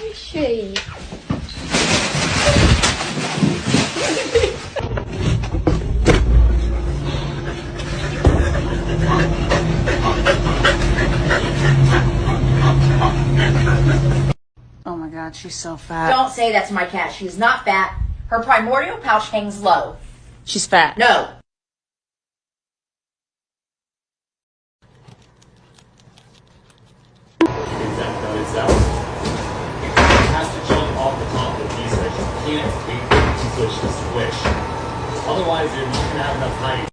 is she? Oh my God, she's so fat. Don't say that to my cat. She's not fat. Her primordial pouch hangs low. She's fat. No. It has to jump off the top of the piece that you can't wait to switch to squish. Otherwise, you're not gonna have enough height.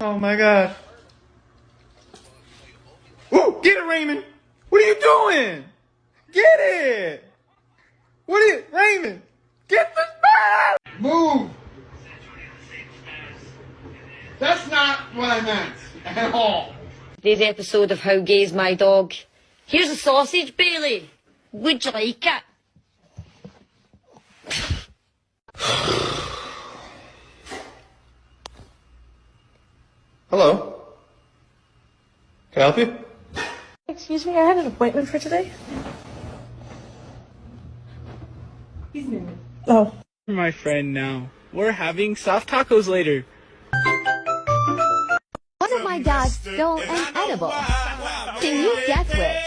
Oh my God. Whoa, get it, Raymond. What are you doing? Get it. What are you, Raymond? Get the bird. Move. That's not what I meant at all. Today's episode of How Gay's My Dog. Here's a sausage, Bailey. Would you like it? Hello. Can I help you? Excuse me, I had an appointment for today. Oh. My friend now. We're having soft tacos later. One of my dogs stole an edible. Can you guess which?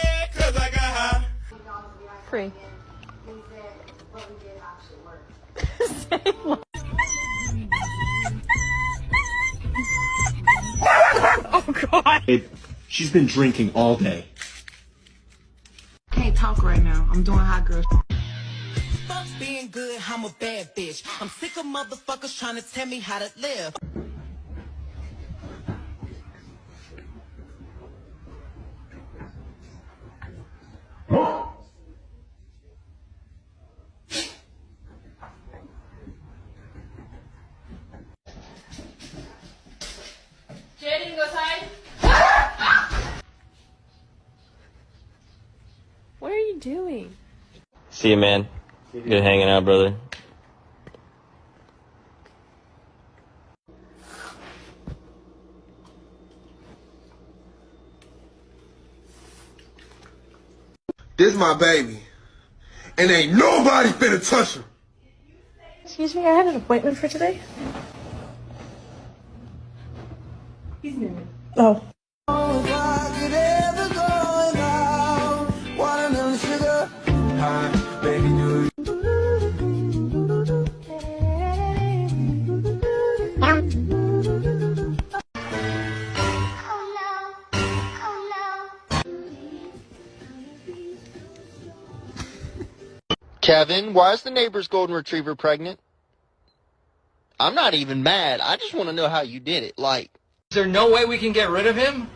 Free. Oh God! She's been drinking all day. Can't talk right now. I'm doing hot girl. Fuck being good, I'm a bad bitch. I'm sick of motherfuckers trying to tell me how to live. Jaden, go outside. What are you doing? See you, man. Good hanging out, brother. This my baby. And ain't nobody finna touch him. Excuse me, I had an appointment for today. Oh. Kevin, why is the neighbor's golden retriever pregnant? I'm not even mad. I just want to know how you did it. Like, is there no way we can get rid of him?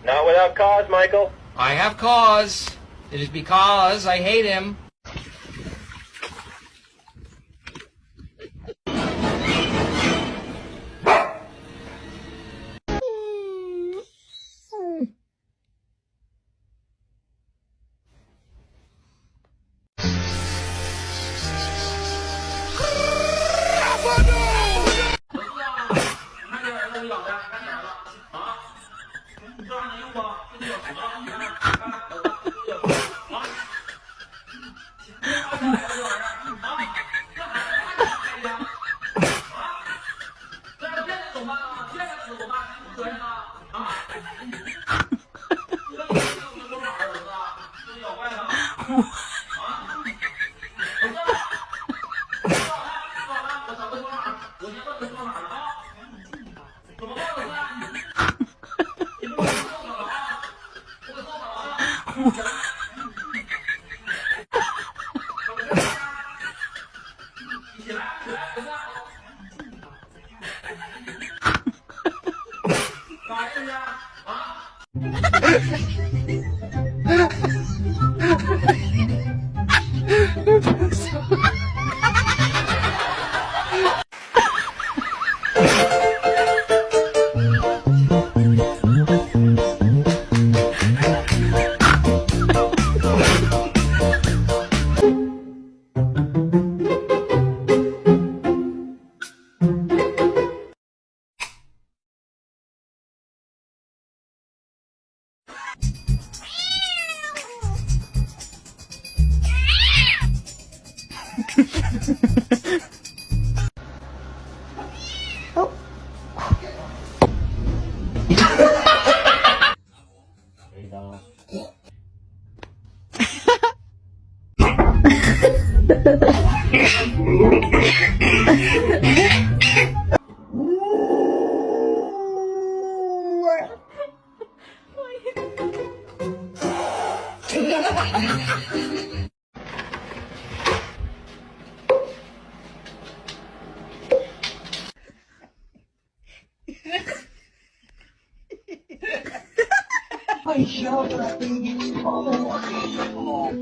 Not without cause, Michael. I have cause. It is because I hate him.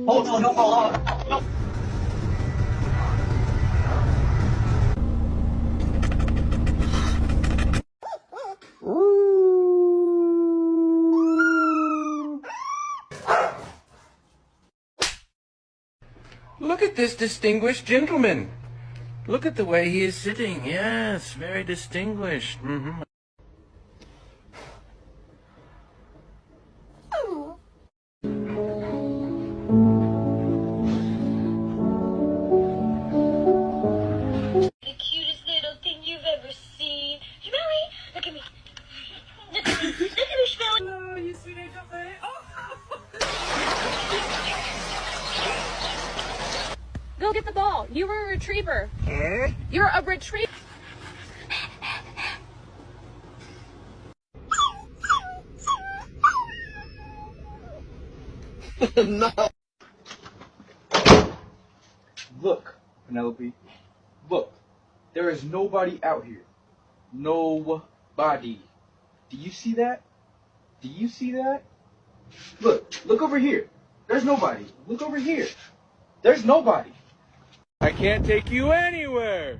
Hold on, don't fall off. Look at this distinguished gentleman. Look at the way he is sitting. Yes, very distinguished. Mm-hmm. The cutest little thing you've ever seen. Smelly, look at me. Look at me. Look at me, Smelly. Oh, you sweet angel thing. Oh. Go get the ball. You were a retriever. You're a retriever. No. Look, Penelope. Look. There is nobody out here. Nobody. Do you see that? Do you see that? Look. Look over here. There's nobody. Look over here. There's nobody. I can't take you anywhere.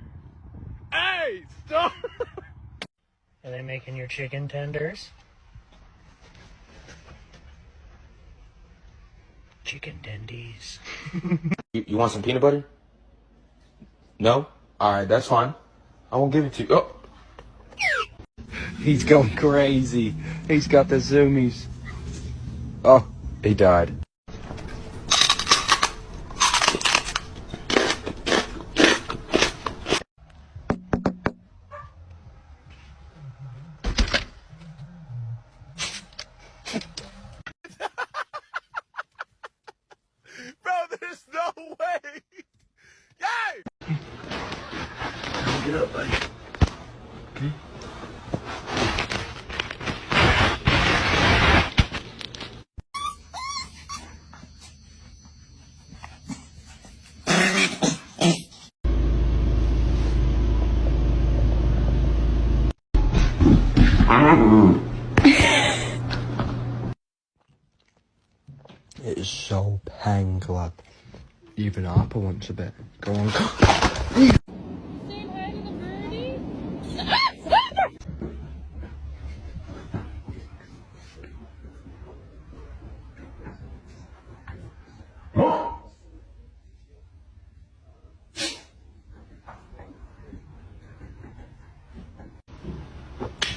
Hey, stop! Are they making your chicken tenders? Chicken tendies. You want some peanut butter? No? Alright, that's fine. I won't give it to you. Oh! He's going crazy. He's got the zoomies. Oh, he died. Bro, there's no way! Yay! Get up, buddy. Okay. It is so pain club. Even Appa wants a bit. Go on.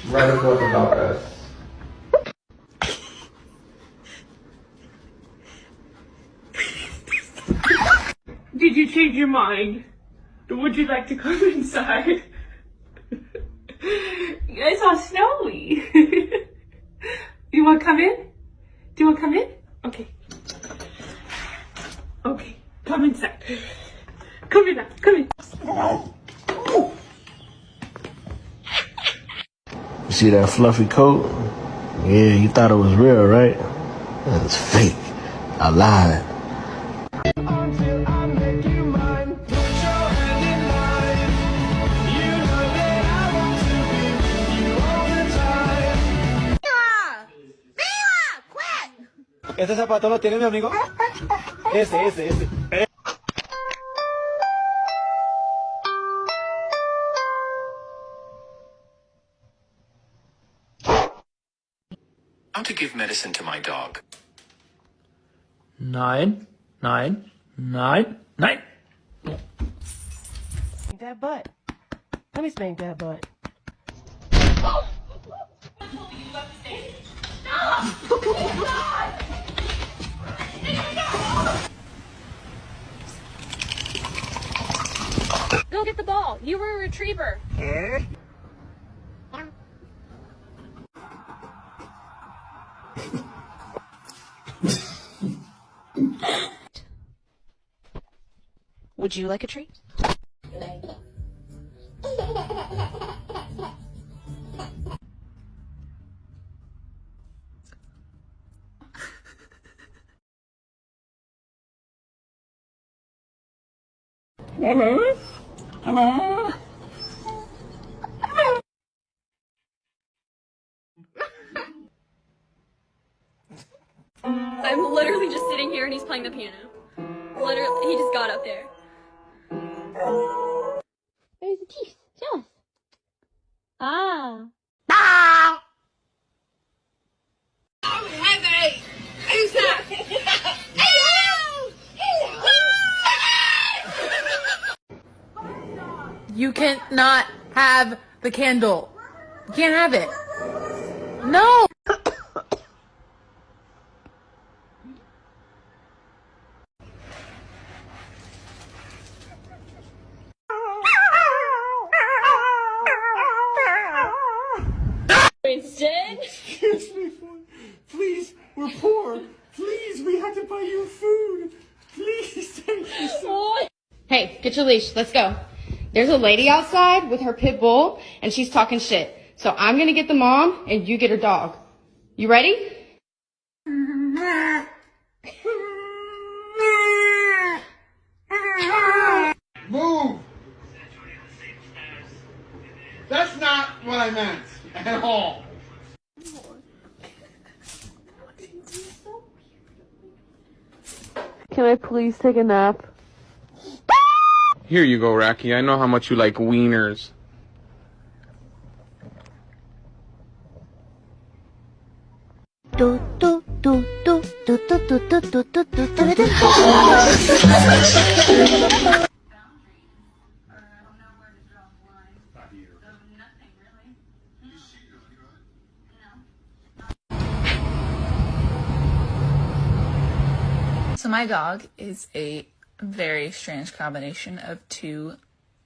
Write a book about us. Did you change your mind? Would you like to come inside? It's all snowy. You want to come in? Do you want to come in? Okay. Okay, come inside. Come in now, come in. You see that fluffy coat? Yeah, you thought it was real, right? It's fake. I lied. ¿Este zapato lo tiene mi amigo? Ese. How to give medicine to my dog. 9. That butt. Let me spank that butt. Go get the ball. You were a retriever. Would you like a treat? I'm literally just sitting here and he's playing the piano. Literally, he just got up there. There's the teeth. Show us. Ah. You cannot have the candle. You can't have it. No. Winston? Excuse me, please, we're poor. Please, we have to buy you food. Please, thank you so much. Hey, get your leash. Let's go. There's a lady outside with her pit bull, and she's talking shit. So I'm gonna get the mom, and you get her dog. You ready? Move! That's not what I meant at all. Can I please take a nap? Here you go, Racky. I know how much you like wieners. So my dog is a very strange combination of two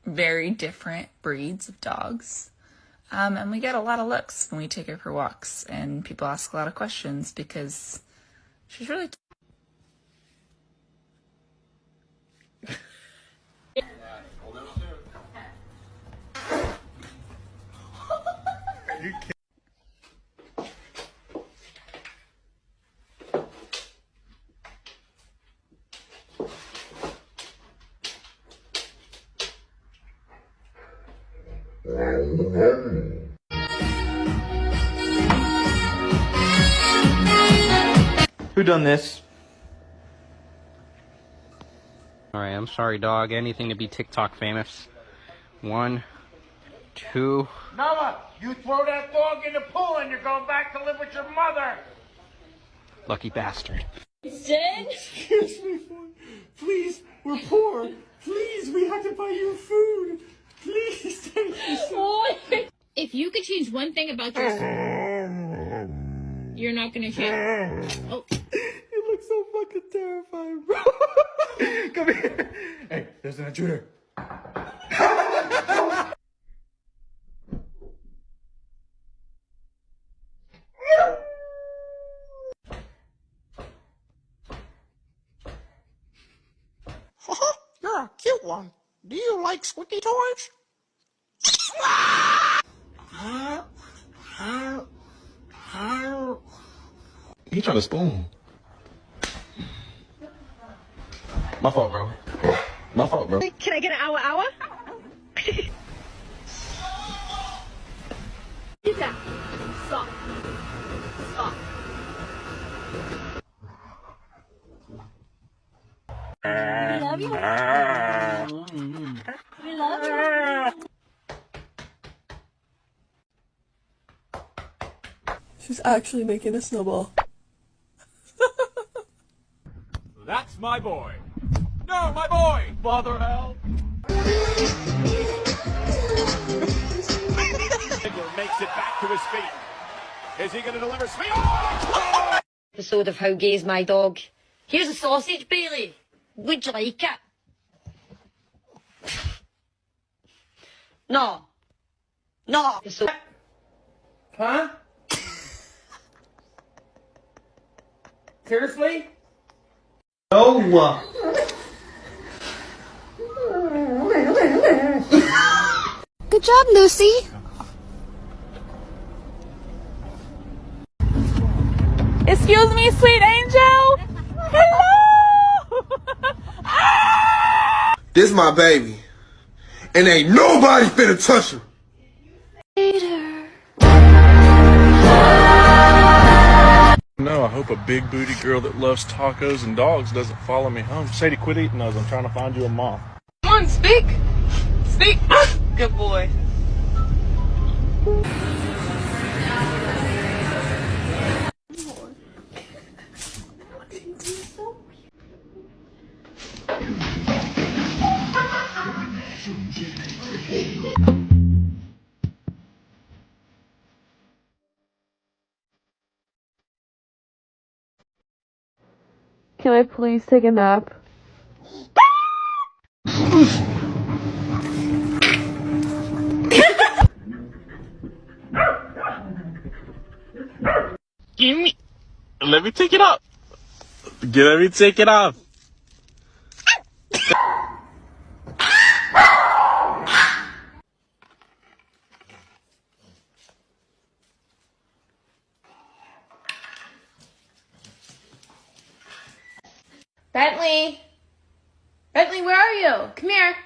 very different breeds of dogs. And we get a lot of looks when we take her for walks, and people ask a lot of questions because she's really Who done this? Alright, I'm sorry, dog. Anything to be TikTok famous. 1, 2. Noah, you throw that dog in the pool and you're going back to live with your mother. Lucky bastard. Winston? Excuse me, please, we're poor. Please, we have to buy you food. Please, thank you so much. If you could change one thing about yourself, you're not gonna change. Oh. You look so fucking terrifying, bro. Come here. Hey, there's an intruder. You're a cute one. Do you like squeaky toys? He trying to spoon. My fault, bro. My fault, bro. Can I get an hour? Get that. Stop. love you. We love you. She's actually making a snowball. That's my boy. No, my boy. Father help. Makes it back to his feet. Is he going to deliver speed? Oh! Episode of How Gay Is My Dog. Here's a sausage, Bailey. Would you like it? No. No. Huh? Seriously? No. Good job, Lucy. Excuse me, sweet angel. Hello. This my baby. And ain't nobody finna touch him. No, I hope a big booty girl that loves tacos and dogs doesn't follow me home. Sadie, quit eating those. I'm trying to find you a mom. Come on, speak. Speak. Good boy. Can I please take a nap? Give me. Let me take it off. Let me take it off. Bentley! Bentley, where are you? Come here.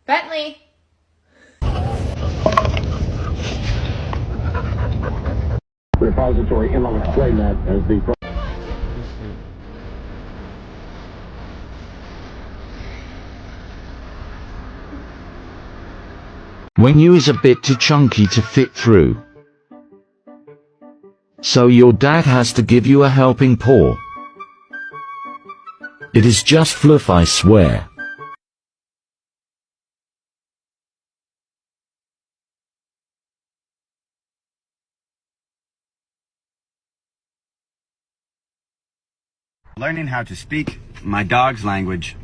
Bentley. Repository inline playmat as the. When you is a bit too chunky to fit through. So your dad has to give you a helping paw. It is just fluff, I swear. Learning how to speak my dog's language.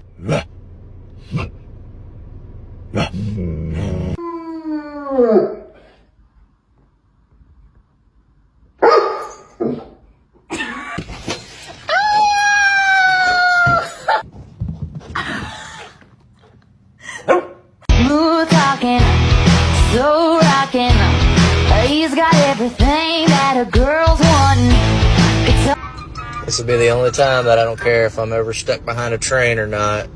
Smooth talking, so rocking. He's got everything that a girl's wanting. This will be the only time that I don't care if I'm ever stuck behind a train or not.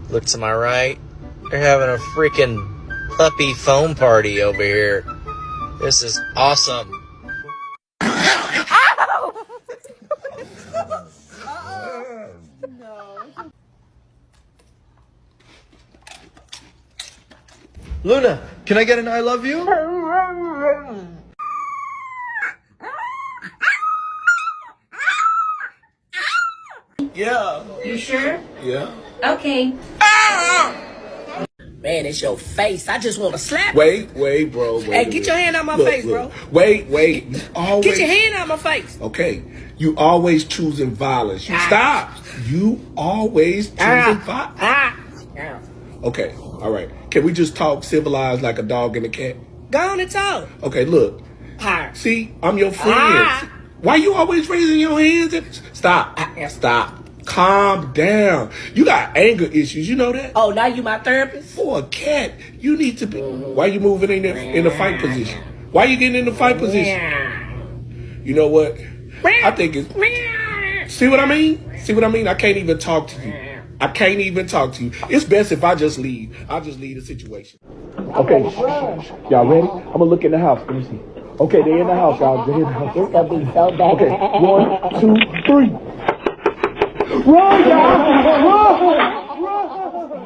Look to my right. They're having a freaking puppy foam party over here. This is awesome. Luna, can I get an I love you? Yeah. You sure? Yeah. Okay. Man, it's your face. I just want to slap. Wait, bro. Hey, get your hand out my face, bro. Wait. You always. Get your hand out my face. Okay. You always choosing violence. Stop. You always choosing violence. Okay. All right. Can we just talk civilized like a dog and a cat? Go on and talk. Okay. Look. See, I'm your friend. Why you always raising your hands? Stop. Calm down. You got anger issues. You know that? Oh, now you my therapist? For a cat, you need to be. Why you moving in the fight position? Why you getting in the fight position? You know what? I think it's. See what I mean? I can't even talk to you. It's best if I just leave. I'll just leave the situation. Okay. Y'all ready? I'm gonna look in the house. Let me see. Okay, they're in the house, y'all. They're in the house. Okay, 1, 2, 3. Run, y'all! Run!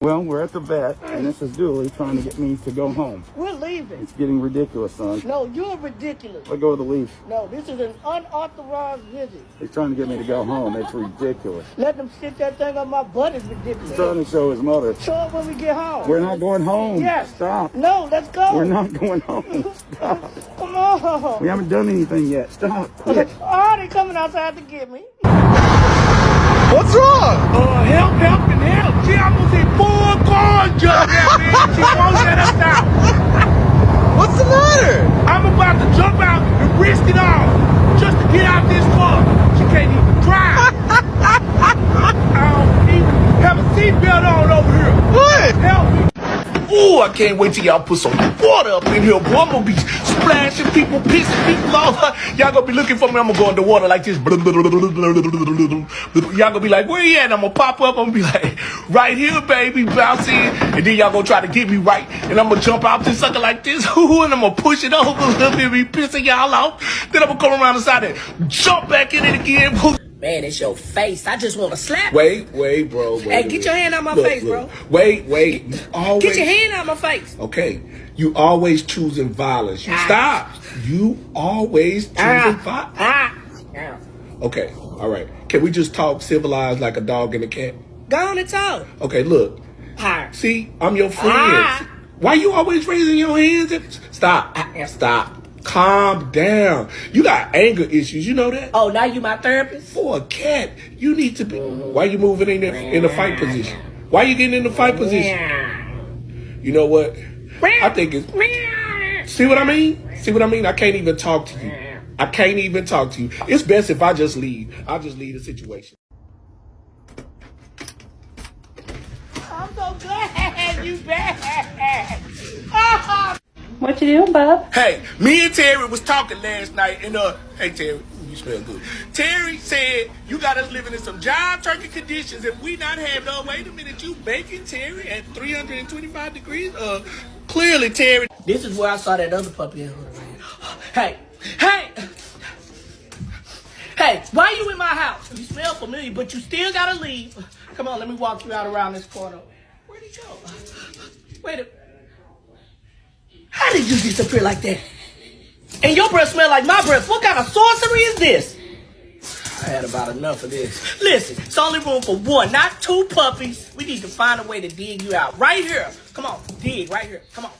Well, we're at the vet, and this is Dooley trying to get me to go home. We're leaving. It's getting ridiculous, son. No, you're ridiculous. Let go of the leash. No, this is an unauthorized visit. He's trying to get me to go home. It's ridiculous. Let them stick that thing on my butt is ridiculous. He's trying to show his mother. Show it when we get home. We're not going home. Yes. Stop. No, let's go. We're not going home. Stop. Come on. We haven't done anything yet. Stop. Quit. Oh, they coming outside to get me. What's wrong? Help. She almost hit 4 cars jump at me. She won't let us out. What's the matter? I'm about to jump out and risk it all just to get out this far. She can't even drive. I don't even have a seatbelt on over here. What? Help me. Ooh, I can't wait till y'all put some water up in here, boy. I'm gonna be splashing people, pissing people off. Y'all gonna be looking for me. I'm gonna go underwater like this. Y'all gonna be like, where you at? I'm gonna pop up. I'm gonna be like, right here, baby, bouncing. And then y'all gonna try to get me right. And I'm gonna jump out this sucker like this. And I'm gonna push it over a little bit, be pissing y'all off. Then I'm gonna come around the side and jump back in it again. Man, it's your face. I just want to slap. Wait, bro. Hey, get your hand out my face, bro. Wait. Always. Get your hand out my face. Okay. You always choosing violence. Stop. You always choosing violence. Okay. All right. Can we just talk civilized like a dog and a cat? Go on and talk. Okay, look. Hi. See, I'm your friend. Why you always raising your hands? Stop. Calm down. You got anger issues. You know that? Oh, now you my therapist? For a cat, you need to be. Why you moving in the fight position? Why you getting in the fight position? You know what? I think it's. See what I mean? I can't even talk to you. It's best if I just leave. I'll just leave the situation. I'm so glad you back. What you doing, bub? Hey, me and Terry was talking last night, and hey Terry, you smell good. Terry said you got us living in some jive turkey conditions, and we not have no. Wait a minute, you baking Terry at 325 degrees? Clearly, Terry. This is where I saw that other puppy in Hey, why you in my house? You smell familiar, but you still gotta leave. Come on, let me walk you out around this corner. Where'd he go? Wait a. How did you disappear like that? And your breath smell like my breath. What kind of sorcery is this? I had about enough of this. Listen, it's only room for 1, not 2 puppies. We need to find a way to dig you out. Right here. Come on, dig right here. Come on.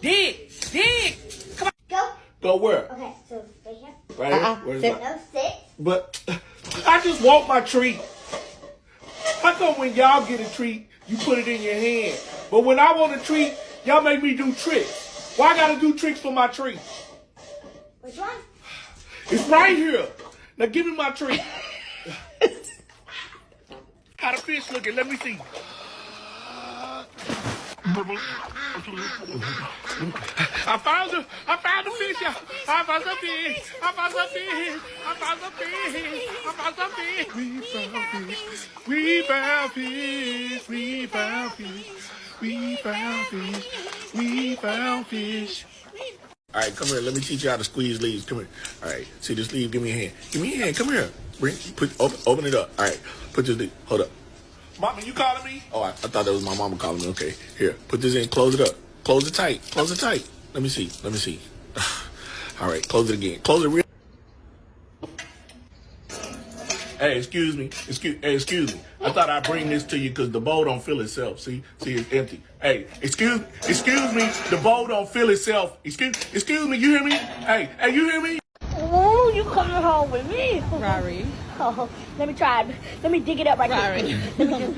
Dig. Come on. Go where? Okay, so right here. Right here? Where's that? No, sit. But I just want my treat. How come when y'all get a treat, you put it in your hand? But when I want a treat, y'all make me do tricks. Why I gotta do tricks for my treat? Which one? It's right here. Now give me my treat. How the fish looking? Let me see. I found the fish. I found some fish. We found fish. All right, come here. Let me teach you how to squeeze leaves. Come here. All right, see this leaf? Give me a hand. Come here. Open it up. All right, put this leaf. Hold up. Mama, you calling me? Oh, I thought that was my mama calling me. Okay, here. Put this in. Close it up. Close it tight. Let me see. All right, close it again. Close it real. Hey, excuse me. Excuse me. I thought I'd bring this to you because the bowl don't fill itself. See, it's empty. Hey, excuse me. The bowl don't fill itself. Excuse me. You hear me? Hey, you hear me? Oh, you coming home with me? Rory. Oh, let me try it. Let me dig it up right Rory. here. Let me just.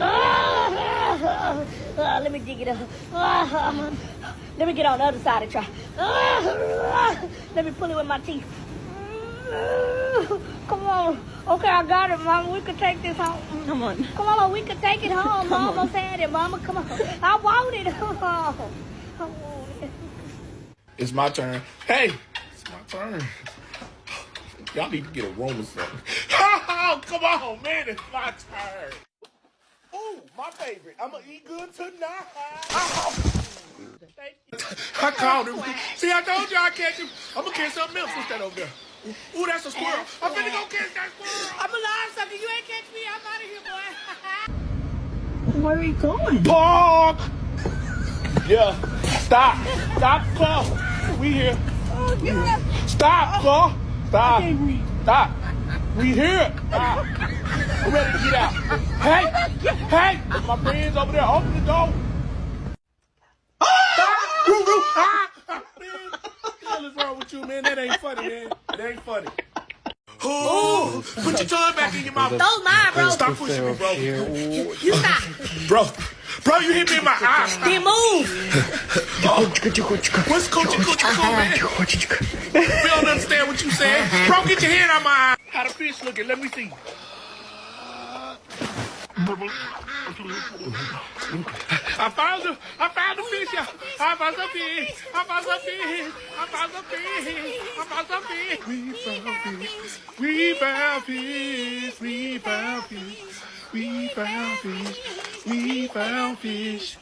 Let me dig it up. Let me get on the other side and try. Let me pull it with my teeth. Come on. Okay, I got it, Mama. We could take this home. Come on. Come on, we could take it home. I almost had it, Mama. Come on. I want it. I want it. It's my turn. Hey, it's my turn. Y'all need to get a room or something. Oh, come on, man. It's my turn. Ooh, my favorite. I'm going to eat good tonight. Oh. I called him. See, I told you I'd catch him. I'm gonna catch something else. What's that over there? Ooh, that's a squirrel. I'm finna go catch that squirrel. I'm alive, sucker. You ain't catch me. I'm out of here, boy. Where are you going? Park. Yeah. Stop. Stop, Claw. We here. Oh, yeah. Stop, Claw. Stop. Stop. We here. Stop. I'm ready to get out. Hey. Hey. My friends over there. Open the door. Man, what the hell is wrong with you, man? That ain't funny, man. It ain't funny. Ooh, put your tongue back in your mouth. Those mine, bro. Stop pushing me, bro. You stop. Bro, you hit me in my eye. Then move. What's coochie, man? We don't understand what you said. Bro, get your hand out my eye. How the fish looking? Let me see. I found the fish. I found some fish. We found fish.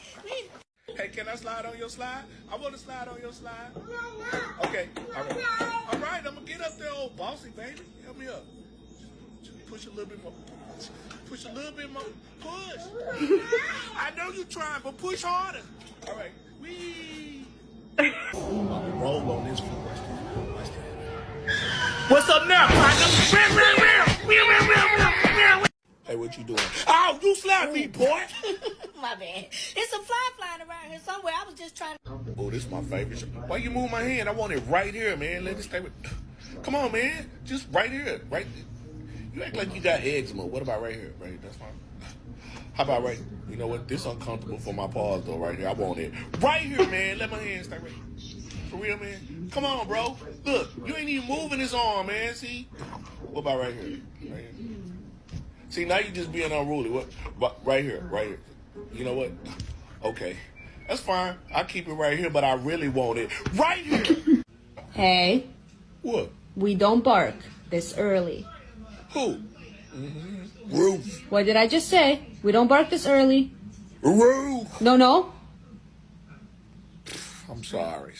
Hey, can I slide on your slide? I want to slide on your slide. Okay, all right, I'm gonna get up there, old bossy baby. Help me up. Just push a little bit more. Push a little bit more. Push. I know you're trying, but push harder. All right. Wee. Roll on this foot. What's up now, partner? Hey, what you doing? Oh, you slapped me, boy. My bad. It's a fly flying around here somewhere. I was just trying to... Oh, this is my favorite. Why you move my hand? I want it right here, man. Let it stay with... Come on, man. Just right here. Right. You act like you got eczema. What about right here? Right, that's fine. How about right? You know what? This uncomfortable for my paws though. Right here, I want it right here, man. Let my hand stay right. For real, man. Come on, bro. Look, you ain't even moving his arm, man. See? What about right here? Right here. See, now you just being unruly. What? Right here, right here. You know what? Okay, that's fine. I keep it right here, but I really want it right here. Hey. What? We don't bark this early. Who? Ruth. What did I just say? We don't bark this early. Ruth. No. I'm sorry.